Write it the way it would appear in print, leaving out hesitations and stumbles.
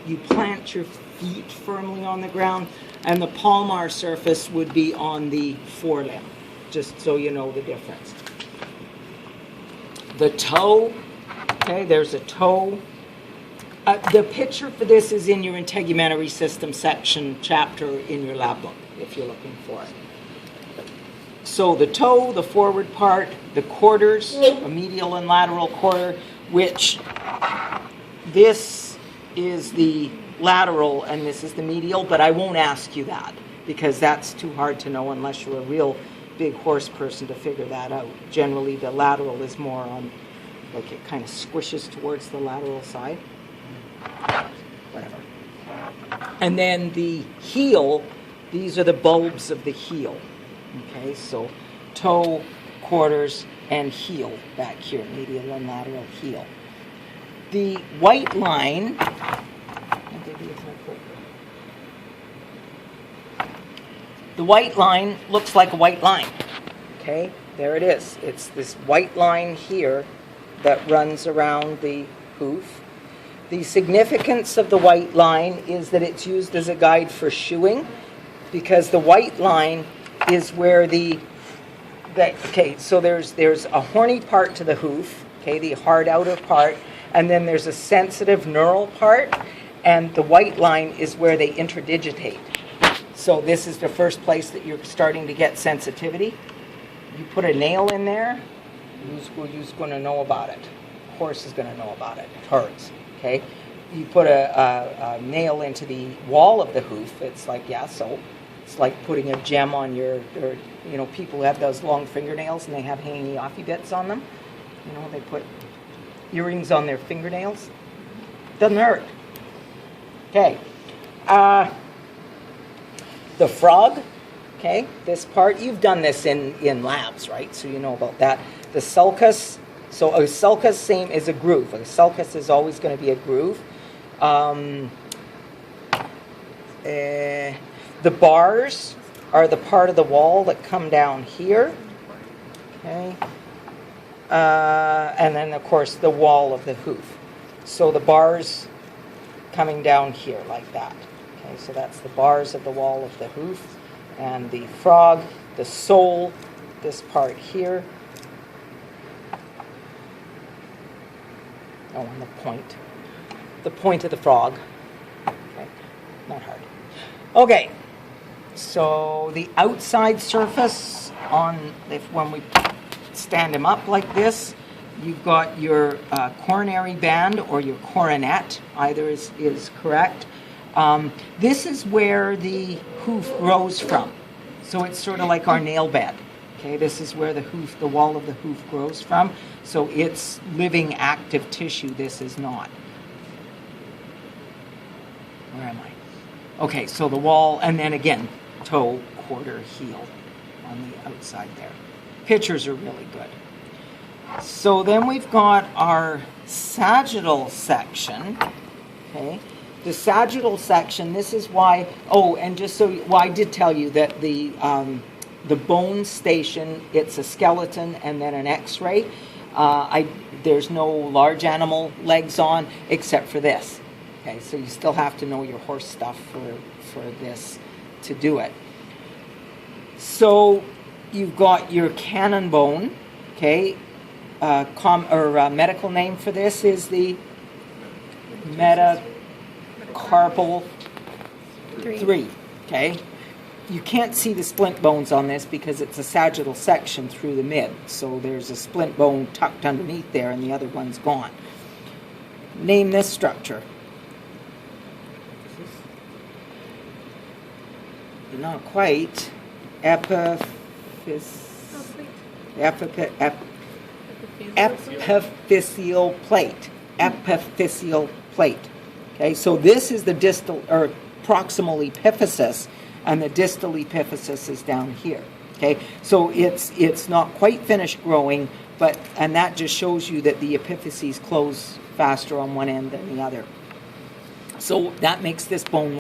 you plant your feet firmly on the ground, and the palmar surface would be on the forelimb, just so you know the difference. The toe, okay, there's a toe. The picture for this is in your integumentary system section chapter in your lab book, if you're looking for it. So the toe, the forward part, the quarters, a medial and lateral quarter, which this is the lateral and this is the medial, but I won't ask you that because that's too hard to know unless you're a real big horse person to figure that out. Generally, the lateral is more on, like it kind of squishes towards the lateral side. Whatever. And then the heel, these are the bulbs of the heel. Okay, so toe, quarters, and heel back here, medial and lateral heel. The white line, the white line looks like a white line. Okay, there it is. It's this white line here that runs around the hoof. The significance of the white line is that it's used as a guide for shoeing, because the white line is where okay, so there's a horny part to the hoof, okay, the hard outer part, and then there's a sensitive neural part, and the white line is where they interdigitate. So this is the first place that you're starting to get sensitivity. You put a nail in there, who's going to know about it? Horse is going to know about it. It hurts, okay? You put a nail into the wall of the hoof, it's like, yeah, so it's like putting a gem on your, or, you know, people who have those long fingernails and they have hanging offy bits on them. You know, they put earrings on their fingernails. Doesn't hurt. Okay. The frog, okay, this part, you've done this in labs, right? So you know about that. The sulcus, so a sulcus same is a groove. A sulcus is always going to be a groove. The bars are the part of the wall that come down here, okay, and then of course the wall of the hoof. So the bars coming down here like that. Okay, so that's the bars of the wall of the hoof, and the frog, the sole, this part here. Oh, and the point of the frog. Okay, not hard. Okay. So the outside surface when we stand him up like this, you've got your coronary band or your coronet, either is correct. This is where the hoof grows from. So it's sort of like our nail bed. Okay, this is where the wall of the hoof grows from. So it's living, active tissue. This is not. Where am I? Okay, so the wall, and then again, toe, quarter, heel on the outside there. Pictures are really good. So then we've got our sagittal section. Okay, the sagittal section, this is why, and just so, well, I did tell you that the bone station, it's a skeleton and then an x-ray. There's no large animal legs on except for this. Okay, so you still have to know your horse stuff for this to do it. So you've got your cannon bone, okay, medical name for this is the metacarpal 3, okay? You can't see the splint bones on this because it's a sagittal section through the mid, so there's a splint bone tucked underneath there and the other one's gone. Name this structure. Not quite. Epiphyseal plate. Epiphyseal plate. Okay, so this is the distal or proximal epiphysis, and the distal epiphysis is down here. Okay, so it's not quite finished growing, and that just shows you that the epiphyses close faster on one end than the other. So that makes this bone